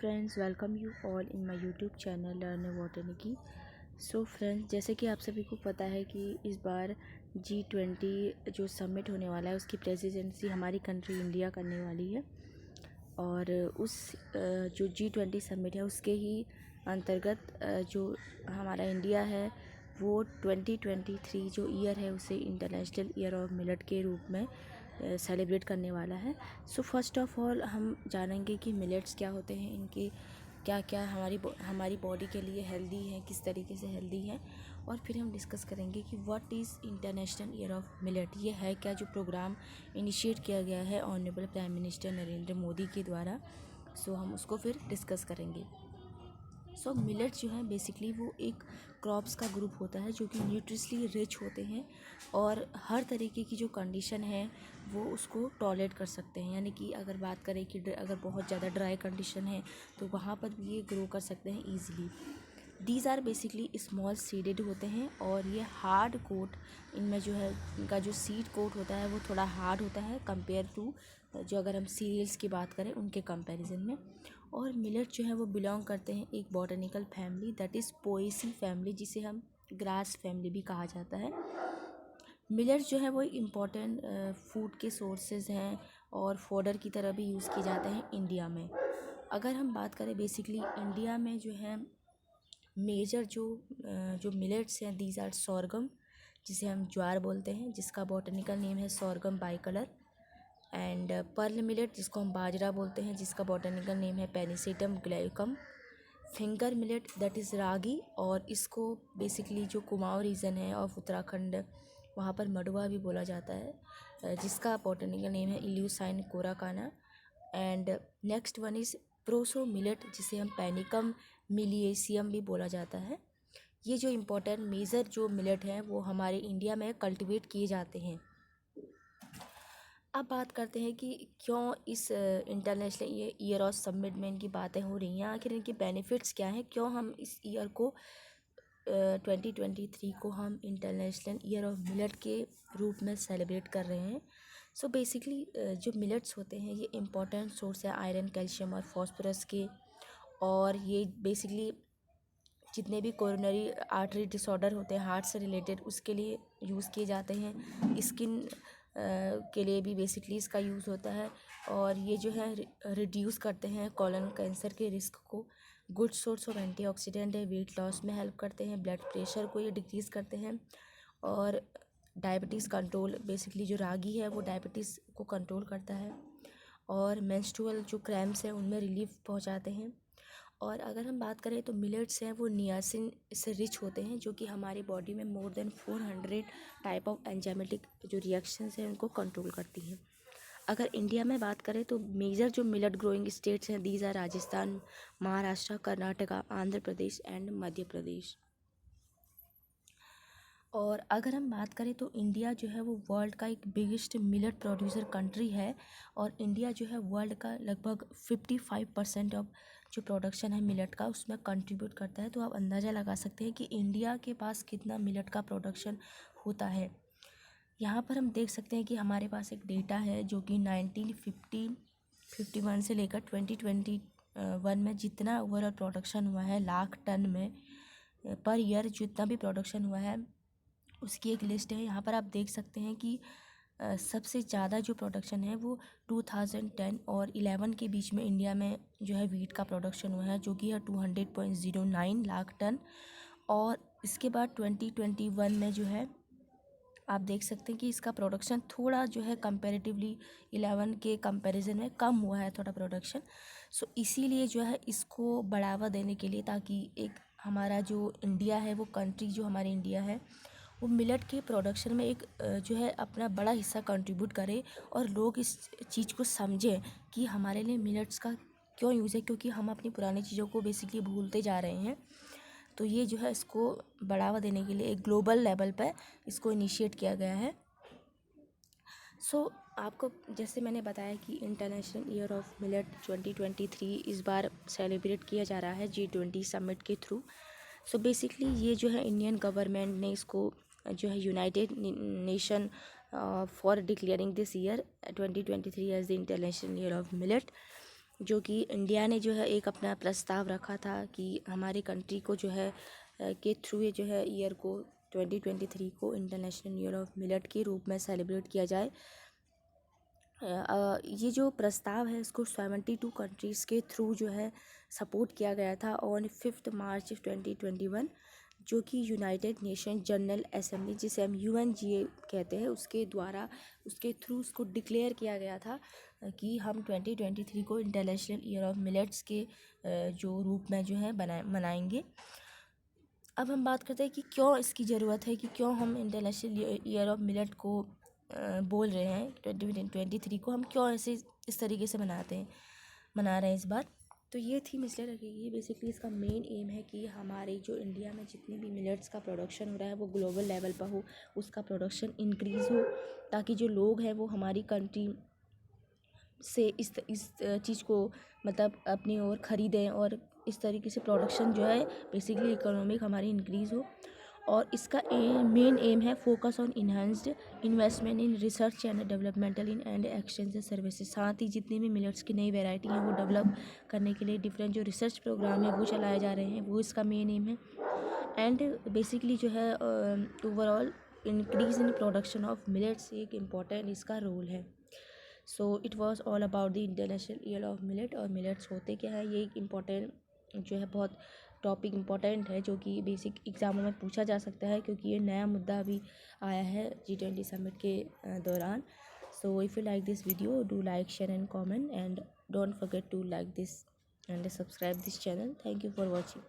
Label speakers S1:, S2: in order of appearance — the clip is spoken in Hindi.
S1: Friends, welcome you all in my YouTube channel learn बॉटनिकी। सो फ्रेंड्स, जैसे कि आप सभी को पता है कि इस बार G20 जो समिट होने वाला है उसकी प्रेसिडेंसी हमारी कंट्री इंडिया करने वाली है। और उस जो G20 समिट है उसके ही अंतर्गत जो हमारा इंडिया है वो 2023 जो ईयर है उसे इंटरनेशनल ईयर ऑफ मिलेट के रूप में सेलिब्रेट करने वाला है। सो फर्स्ट ऑफ ऑल हम जानेंगे कि मिलेट्स क्या होते हैं, इनके क्या क्या हमारी बॉडी के लिए हेल्दी हैं, किस तरीके से हेल्दी हैं, और फिर हम डिस्कस करेंगे कि what is international year of millet, ये है क्या जो प्रोग्राम इनिशिएट किया गया है honourable prime minister Narendra Modi के द्वारा। सो हम उसको फिर डिस्कस करेंगे। सो मिलेट्स जो है बेसिकली वो एक क्रॉप्स का ग्रुप होता है जो कि न्यूट्रिशली रिच होते हैं और हर तरीके की जो कंडीशन है वो उसको टॉलरेट कर सकते हैं। यानी कि अगर बात करें कि अगर बहुत ज़्यादा ड्राई कंडीशन है तो वहाँ पर भी ये ग्रो कर सकते हैं easily. These are basically small seeded होते हैं और ये हार्ड कोट, इनमें जो है इनका जो सीड कोट होता है वो थोड़ा हार्ड होता है कंपेयर टू जो अगर हम सीरियल्स की बात करें उनके कंपैरिजन में। और मिलेट जो है वो बिलोंग करते हैं एक botanical family, that is Poaceae family, जिसे हम ग्रास फैमिली भी कहा जाता है। मिलेट्स जो है वो इम्पॉर्टेंट फूड के सोर्सेज हैं और फॉडर की तरह भी यूज़ किए जाते हैं इंडिया में। अगर हम बात करें बेसिकली इंडिया में जो है मेजर जो मिलेट्स हैं, दीज आर सोरगम, जिसे हम ज्वार बोलते हैं, जिसका बॉटनिकल नेम है sorghum bicolor, and pearl millet जिसको हम बाजरा बोलते हैं, जिसका बॉटनिकल नेम है Pennisetum glaucum. Finger millet that is ragi, और इसको बेसिकली जो कुमाऊं रीजन है ऑफ उत्तराखंड वहाँ पर मडुआ भी बोला जाता है, जिसका बॉटनिकल नेम है Eleusine coracana. And next one is proso millet, जिसे हम पैनिकम मिलिएसियम भी बोला जाता है। ये जो इम्पोर्टेंट मेजर जो मिलेट हैं वो हमारे इंडिया में कल्टिवेट किए जाते हैं। अब बात करते हैं कि क्यों इस इंटरनेशनल ईयर ऑफ समिट में इनकी बातें हो रही हैं, आखिर इनके बेनिफिट्स क्या हैं, क्यों हम इस ईयर को 2023 को हम इंटरनेशनल ईयर ऑफ मिलेट के रूप में सेलिब्रेट कर रहे हैं। सो बेसिकली जो मिलेट्स होते हैं ये इम्पॉर्टेंट सोर्स है आयरन, कैल्शियम और फॉस्फोरस के, और ये बेसिकली जितने भी कोरोनरी आर्टरी डिसऑर्डर होते हैं हार्ट से रिलेटेड उसके लिए यूज़ किए जाते हैं। स्किन के लिए भी बेसिकली इसका यूज़ होता है, और ये जो है रिड्यूस करते हैं कॉलन कैंसर के रिस्क को। गुड सोर्स ऑफ एंटीऑक्सीडेंट है, वेट लॉस में हेल्प करते हैं, ब्लड प्रेशर को ये डिक्रीज़ करते हैं, और डायबिटीज़ कंट्रोल, बेसिकली जो रागी है वो डायबिटीज़ को कंट्रोल करता है, और मेंस्ट्रुअल जो क्रैम्प्स हैं उनमें रिलीफ पहुंचाते हैं। और अगर हम बात करें तो मिलेट्स हैं वो नियासिन से रिच होते हैं, जो कि हमारी बॉडी में more than 400 type of enzymatic जो रिएक्शंस हैं उनको कंट्रोल करती हैं। अगर इंडिया में बात करें तो मेजर जो मिलेट ग्रोइंग स्टेट्स हैं these are Rajasthan, Maharashtra, Karnataka, Andhra Pradesh and Madhya Pradesh. और अगर हम बात करें तो इंडिया जो है वो वर्ल्ड का एक बिगेस्ट मिलेट प्रोड्यूसर कंट्री है, और इंडिया जो है वर्ल्ड का लगभग 55% ऑफ जो प्रोडक्शन है मिलेट का उसमें कंट्रीब्यूट करता है। तो आप अंदाज़ा लगा सकते हैं कि इंडिया के पास कितना मिलेट का प्रोडक्शन होता है। यहाँ पर हम देख सकते हैं कि हमारे पास एक डेटा है जो कि 1951 से लेकर 2021 में जितना ओवरऑल प्रोडक्शन हुआ है लाख टन में पर ईयर, जितना भी प्रोडक्शन हुआ है उसकी एक लिस्ट है। यहाँ पर आप देख सकते हैं कि सबसे ज़्यादा जो प्रोडक्शन है वो 2010 और 11 के बीच में इंडिया में जो है वीट का प्रोडक्शन हुआ है, जो कि है 200.09 लाख टन। और इसके बाद 2021 में जो है आप देख सकते हैं कि इसका प्रोडक्शन थोड़ा जो है कंपैरेटिवली 11 के कंपैरिजन में कम हुआ है थोड़ा प्रोडक्शन। सो इसीलिए जो है इसको बढ़ावा देने के लिए, ताकि एक हमारा जो इंडिया है वो कंट्री जो हमारी इंडिया है वो मिलेट के प्रोडक्शन में एक जो है अपना बड़ा हिस्सा कंट्रीब्यूट करे, और लोग इस चीज़ को समझें कि हमारे लिए मिलेट्स का क्यों यूज़ है, क्योंकि हम अपनी पुरानी चीज़ों को बेसिकली भूलते जा रहे हैं। तो ये जो है इसको बढ़ावा देने के लिए एक ग्लोबल लेवल पर इसको इनिशिएट किया गया है। सो आपको जैसे मैंने बताया कि इंटरनेशनल ईयर ऑफ मिलेट 2023 इस बार सेलिब्रेट किया जा रहा है G20 समिट के थ्रू। सो बेसिकली ये जो है इंडियन गवर्नमेंट ने इसको जो है United Nation for declaring this year 2023 as the international year of millet. जो कि इंडिया ने जो है एक अपना प्रस्ताव रखा था कि हमारे कंट्री को जो है के थ्रू ये जो है ईयर को 2023 को इंटरनेशनल ईयर ऑफ मिलेट के रूप में सेलिब्रेट किया जाए। ये जो प्रस्ताव है इसको 72 कंट्रीज़ के थ्रू जो है सपोर्ट किया गया था ऑन 5 मार्च 2021, जो कि यूनाइटेड नेशन जनरल असेंबली, जिसे हम UNGA कहते हैं, उसके द्वारा उसके थ्रू उसको डिक्लेयर किया गया था कि हम 2023 को इंटरनेशनल ईयर ऑफ मिलेट्स के जो रूप में जो है मनाएंगे। अब हम बात करते हैं कि क्यों इसकी ज़रूरत है, कि क्यों हम इंटरनेशनल ईयर ऑफ मिलेट को बोल रहे हैं 2023 को, हम क्यों ऐसे इस तरीके से मना रहे हैं इस बार। तो ये थीम इसलिए रखेगी, बेसिकली इसका मेन एम है कि हमारे जो इंडिया में जितने भी मिलेट्स का प्रोडक्शन हो रहा है वो ग्लोबल लेवल पर हो, उसका प्रोडक्शन इंक्रीज़ हो, ताकि जो लोग हैं वो हमारी कंट्री से इस चीज़ को मतलब अपनी ओर ख़रीदें, और इस तरीके से प्रोडक्शन जो है बेसिकली इकोनॉमिक हमारी इंक्रीज़ हो। और इसका मेन एम है focus on enhanced investment in research and developmental in and exchange services. साथ ही जितनी भी मिलेट्स की नई वैरायटी हैं वो डेवलप करने के लिए डिफरेंट जो रिसर्च प्रोग्राम है वो चलाए जा रहे हैं, वो इसका मेन एम है। एंड बेसिकली जो है overall increase in production of millets एक इम्पॉर्टेंट इसका रोल है। So it was all about the international year of millet. और मिलेट्स होते क्या है, ये एक इम्पॉर्टेंट जो है बहुत टॉपिक इम्पॉर्टेंट है, जो कि बेसिक एग्ज़ामों में पूछा जा सकता है, क्योंकि ये नया मुद्दा अभी आया है G20 समिट के दौरान। So if you like this video, do like, share and comment, and don't forget to like this and subscribe this channel. Thank you for watching.